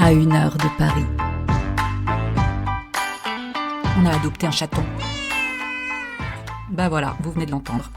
à 1 heure de Paris. On a adopté un chaton. Bah voilà, vous venez de l'entendre.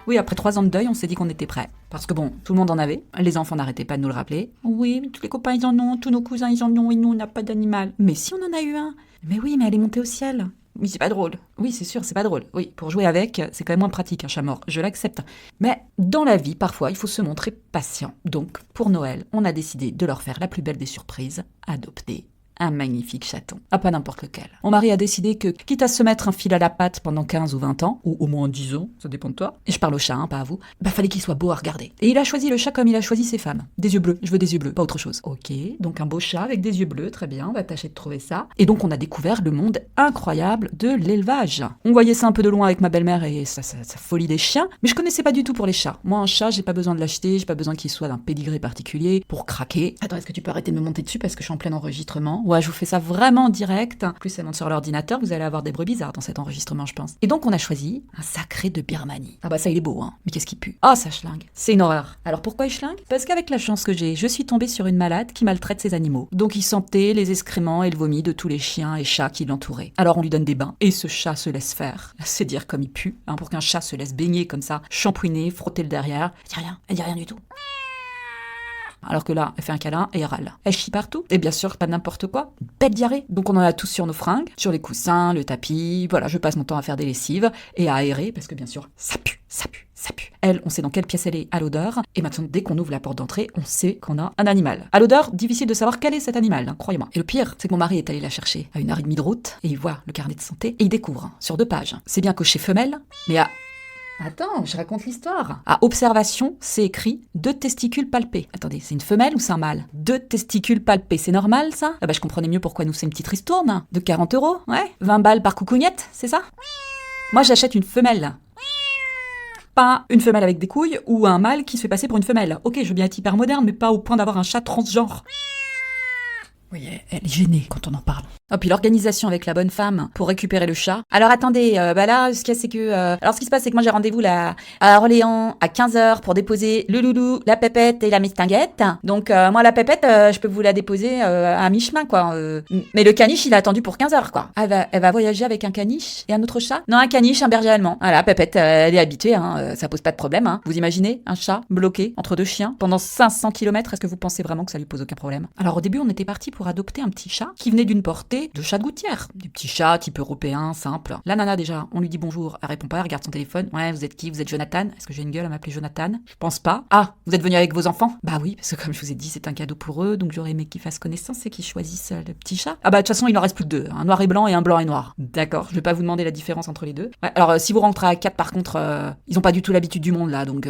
Oui, après 3 ans de deuil, on s'est dit qu'on était prêts. Parce que bon, tout le monde en avait. Les enfants n'arrêtaient pas de nous le rappeler. Oui, mais tous les copains, ils en ont. Tous nos cousins, ils en ont. Et nous, on n'a pas d'animal. Mais si, on en a eu un. Mais oui, mais elle est montée au ciel. Oui, c'est pas drôle. Oui, c'est sûr, c'est pas drôle. Oui, pour jouer avec, c'est quand même moins pratique, un chat mort. Je l'accepte. Mais dans la vie, parfois, il faut se montrer patient. Donc, pour Noël, on a décidé de leur faire la plus belle des surprises, adopter un magnifique chaton. Ah, pas n'importe lequel. Mon mari a décidé que, quitte à se mettre un fil à la patte pendant 15 ou 20 ans, ou au moins 10 ans, ça dépend de toi, et je parle au chat, pas à vous, bah fallait qu'il soit beau à regarder. Et il a choisi le chat comme il a choisi ses femmes. Des yeux bleus, je veux des yeux bleus, pas autre chose. Ok, donc un beau chat avec des yeux bleus, très bien, on va tâcher de trouver ça. Et donc on a découvert le monde incroyable de l'élevage. On voyait ça un peu de loin avec ma belle-mère et sa folie des chiens, mais je connaissais pas du tout pour les chats. Moi, un chat, j'ai pas besoin de l'acheter, j'ai pas besoin qu'il soit d'un pédigré particulier pour craquer. Attends, est-ce que tu peux arrêter de me monter dessus parce que je suis en plein enregistrement? Ouais, je vous fais ça vraiment en direct. En plus, elle monte sur l'ordinateur, vous allez avoir des bruits bizarres dans cet enregistrement, je pense. Et donc, on a choisi un sacré de Birmanie. Ah bah ça, il est beau, hein. Mais qu'est-ce qu'il pue? Ah, ça schlingue. C'est une horreur. Alors pourquoi il schlingue? Parce qu'avec la chance que j'ai, je suis tombée sur une malade qui maltraite ses animaux. Donc, il sentait les excréments et le vomi de tous les chiens et chats qui l'entouraient. Alors, on lui donne des bains. Et ce chat se laisse faire. C'est dire comme il pue. Hein, pour qu'un chat se laisse baigner comme ça, shampouiner, frotter le derrière. Elle dit rien du tout. Alors que là, elle fait un câlin et elle râle. Elle chie partout. Et bien sûr, pas n'importe quoi. Une belle diarrhée. Donc on en a tous sur nos fringues, sur les coussins, le tapis. Voilà, je passe mon temps à faire des lessives et à aérer parce que bien sûr, ça pue, ça pue, ça pue. Elle, on sait dans quelle pièce elle est à l'odeur. Et maintenant, dès qu'on ouvre la porte d'entrée, on sait qu'on a un animal. À l'odeur, difficile de savoir quel est cet animal, hein, croyez-moi. Et le pire, c'est que mon mari est allé la chercher à 1 heure et demie de route et il voit le carnet de santé et il découvre, sur 2 pages, c'est bien coché femelle, mais à... Attends, je raconte l'histoire. À observation, c'est écrit 2 testicules palpés. Attendez, c'est une femelle ou c'est un mâle? 2 testicules palpés, c'est normal ça? Ah bah je comprenais mieux pourquoi nous c'est une petite ristourne. De 40 €, ouais? 20 balles par coucougnette, c'est ça? Moi j'achète une femelle. Pas une femelle avec des couilles ou un mâle qui se fait passer pour une femelle. Ok, je veux bien être hyper moderne, mais pas au point d'avoir un chat transgenre. Oui, elle est gênée quand on en parle. Oh, puis l'organisation avec la bonne femme pour récupérer le chat. Alors attendez, là, ce qu'il y a, c'est que... alors ce qui se passe, c'est que moi j'ai rendez-vous là à Orléans à 15h pour déposer le loulou, la pépette et la mistinguette. Donc moi la pépette, je peux vous la déposer à mi-chemin, quoi. Mais le caniche, il a attendu pour 15h, quoi. Elle va voyager avec un caniche et un autre chat? Non, un caniche, un berger allemand. Voilà, pépette, elle est habituée, hein, ça pose pas de problème. Hein. Vous imaginez un chat bloqué entre 2 chiens pendant 500 km? Est-ce que vous pensez vraiment que ça lui pose aucun problème? Alors au début, on était parti pour adopter un petit chat qui venait d'une portée de chat de gouttière. Des petits chats type européen, simple. La nana déjà, on lui dit bonjour, elle répond pas, elle regarde son téléphone. Ouais, vous êtes qui? Vous êtes Jonathan? Est-ce que j'ai une gueule à m'appeler Jonathan? Je pense pas. Ah, vous êtes venu avec vos enfants? Bah oui, parce que comme je vous ai dit, c'est un cadeau pour eux, donc j'aurais aimé qu'ils fassent connaissance et qu'ils choisissent le petit chat. Ah bah de toute façon, il en reste plus que 2, un noir et blanc et un blanc et noir. D'accord, je vais pas vous demander la différence entre les deux. Ouais, alors si vous rentrez à 4 par contre, ils ont pas du tout l'habitude du monde là, donc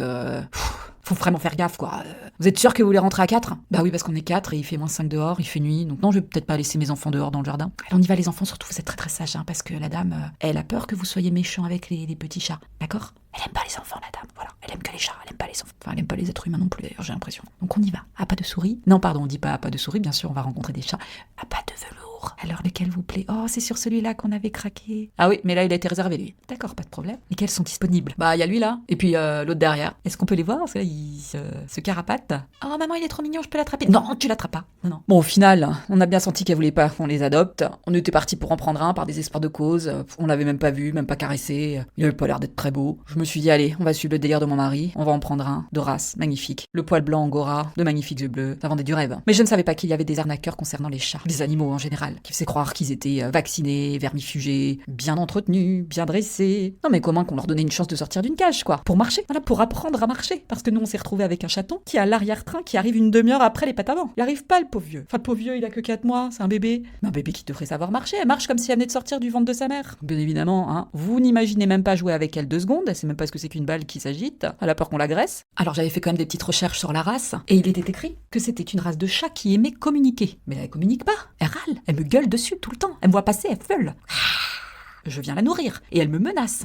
faut vraiment faire gaffe, quoi. Vous êtes sûr que vous voulez rentrer à 4? Bah oui, parce qu'on est 4 et il fait -5 dehors, il fait nuit. Donc non, je vais peut-être pas laisser mes enfants dehors dans le jardin. Alors on y va les enfants, surtout vous êtes très très sages, hein, parce que la dame, elle a peur que vous soyez méchants avec les petits chats. D'accord? Elle aime pas les enfants, la dame. Voilà. Elle aime que les chats, elle aime pas les enfants. Enfin, elle aime pas les êtres humains non plus, d'ailleurs, j'ai l'impression. Donc on y va. À pas de souris. Non, pardon, on dit pas à pas de souris, bien sûr, on va rencontrer des chats. À pas de velours. Alors lequel vous plaît? Oh, c'est sur celui-là qu'on avait craqué. Ah oui, mais là, il a été réservé, lui. D'accord, pas de problème. Lesquels sont disponibles? Bah, il y a lui là, et puis l'autre derrière. Est-ce qu'on peut les voir? Parce que là, il se carapate. Oh, maman, il est trop mignon, je peux l'attraper. Non, tu l'attrapes pas. Non, non. Bon, au final, on a bien senti qu'elle voulait pas qu'on les adopte. On était parti pour en prendre un par désespoir de cause. On l'avait même pas vu, même pas caressé. Il avait pas l'air d'être très beau. Je me suis dit, allez, on va suivre le délire de mon mari. On va en prendre un de race magnifique. Le poil blanc angora, de magnifiques yeux bleus. Ça vendait du rêve. Mais je ne savais pas qu'il y avait des arnaqueurs concernant les chats, les animaux en général, qui faisaient croire qu'ils étaient vaccinés, vermifugés, bien entretenus, bien dressés. Non mais comment qu'on leur donnait une chance de sortir d'une cage, quoi. Pour marcher. Voilà, pour apprendre à marcher. Parce que nous, on s'est retrouvés avec un chaton qui a l'arrière-train qui arrive une demi-heure après les pattes avant. Il arrive pas, le pauvre vieux. Enfin, le pauvre vieux, il a que 4 mois, c'est un bébé. Mais un bébé qui devrait savoir marcher. Elle marche comme si elle venait de sortir du ventre de sa mère. Bien évidemment, hein. Vous n'imaginez même pas jouer avec elle 2 secondes. Elle sait même pas ce que c'est qu'une balle qui s'agite. Elle a peur qu'on l'agresse. Alors j'avais fait quand même des petites recherches sur la race. Et il était écrit que c'était une race de chat qui aimait communiquer. Mais elle communique pas. Elle râle. Elle me gueule dessus tout le temps. Elle me voit passer, elle feule. Je viens la nourrir. Et elle me menace.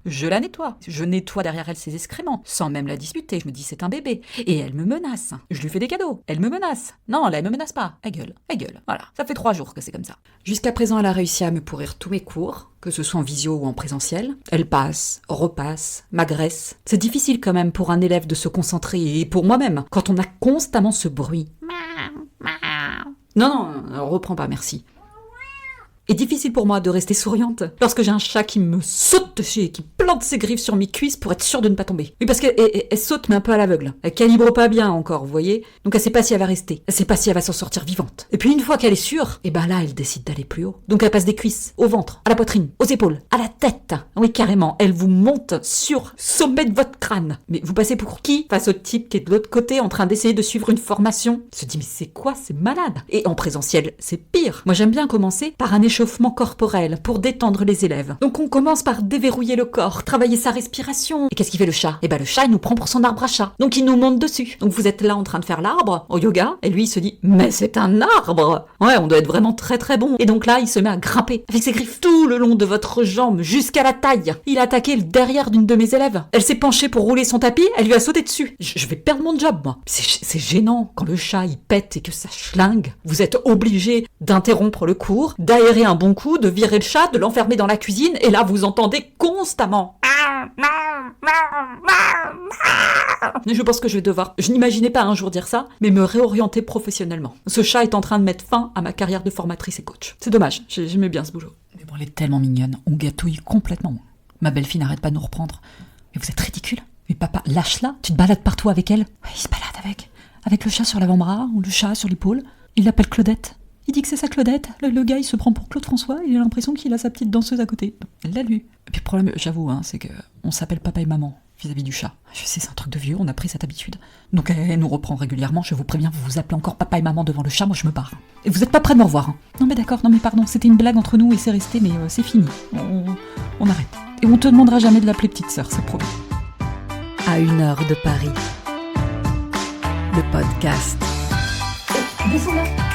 Je la nettoie. Je nettoie derrière elle ses excréments, sans même la disputer. Je me dis c'est un bébé. Et elle me menace. Je lui fais des cadeaux. Elle me menace. Non, là, elle me menace pas. Elle gueule. Elle gueule. Voilà. Ça fait 3 jours que c'est comme ça. Jusqu'à présent, elle a réussi à me pourrir tous mes cours, que ce soit en visio ou en présentiel. Elle passe, repasse, m'agresse. C'est difficile quand même pour un élève de se concentrer, et pour moi-même, quand on a constamment ce bruit. Non, reprends pas, merci. Et difficile pour moi de rester souriante lorsque j'ai un chat qui me saute dessus et qui plante ses griffes sur mes cuisses pour être sûre de ne pas tomber. Oui, parce qu'elle saute mais un peu à l'aveugle. Elle calibre pas bien encore, vous voyez. Donc elle sait pas si elle va rester. Elle sait pas si elle va s'en sortir vivante. Et puis une fois qu'elle est sûre, et ben là elle décide d'aller plus haut. Donc elle passe des cuisses au ventre, à la poitrine, aux épaules, à la tête. Oui, carrément. Elle vous monte sur le sommet de votre crâne. Mais vous passez pour qui face au type qui est de l'autre côté en train d'essayer de suivre une formation? Il se dit mais c'est quoi? C'est malade. Et en présentiel, c'est pire. Moi j'aime bien commencer par un échauffement corporel pour détendre les élèves. Donc on commence par déverrouiller le corps, travailler sa respiration. Et qu'est-ce qu'il fait le chat? Eh ben le chat il nous prend pour son arbre à chat. Donc il nous monte dessus. Donc vous êtes là en train de faire l'arbre au yoga et lui il se dit mais c'est un arbre. Ouais, on doit être vraiment très très bon. Et donc là il se met à grimper avec ses griffes tout le long de votre jambe jusqu'à la taille. Il a attaqué le derrière d'une de mes élèves. Elle s'est penchée pour rouler son tapis, elle lui a sauté dessus. Je vais perdre mon job moi. C'est gênant quand le chat il pète et que ça schlingue. Vous êtes obligé d'interrompre le cours, d'aérer un bon coup, de virer le chat, de l'enfermer dans la cuisine, et là vous entendez constamment. Mais je pense que je vais devoir, je n'imaginais pas un jour dire ça, mais me réorienter professionnellement. Ce chat est en train de mettre fin à ma carrière de formatrice et coach. C'est dommage, j'aimais bien ce boulot. Mais bon, elle est tellement mignonne, on gâtouille complètement. Ma belle-fille n'arrête pas de nous reprendre. Mais vous êtes ridicule. Mais papa, lâche-la, tu te balades partout avec elle. Ouais, il se balade avec le chat sur l'avant-bras ou le chat sur l'épaule. Il l'appelle Claudette. Il dit que c'est sa Claudette. Le gars, il se prend pour Claude François. Il a l'impression qu'il a sa petite danseuse à côté. Elle l'a lu. Et puis le problème, j'avoue, c'est qu'on s'appelle papa et maman vis-à-vis du chat. Je sais, c'est un truc de vieux, on a pris cette habitude. Donc elle nous reprend régulièrement. Je vous préviens, vous vous appelez encore papa et maman devant le chat, moi je me barre. Et vous êtes pas prêts de me revoir. Non mais d'accord, non mais pardon, c'était une blague entre nous et c'est resté, mais c'est fini. On arrête. Et on te demandera jamais de l'appeler petite sœur, c'est promis. À 1 heure de Paris. Le podcast. Descends là.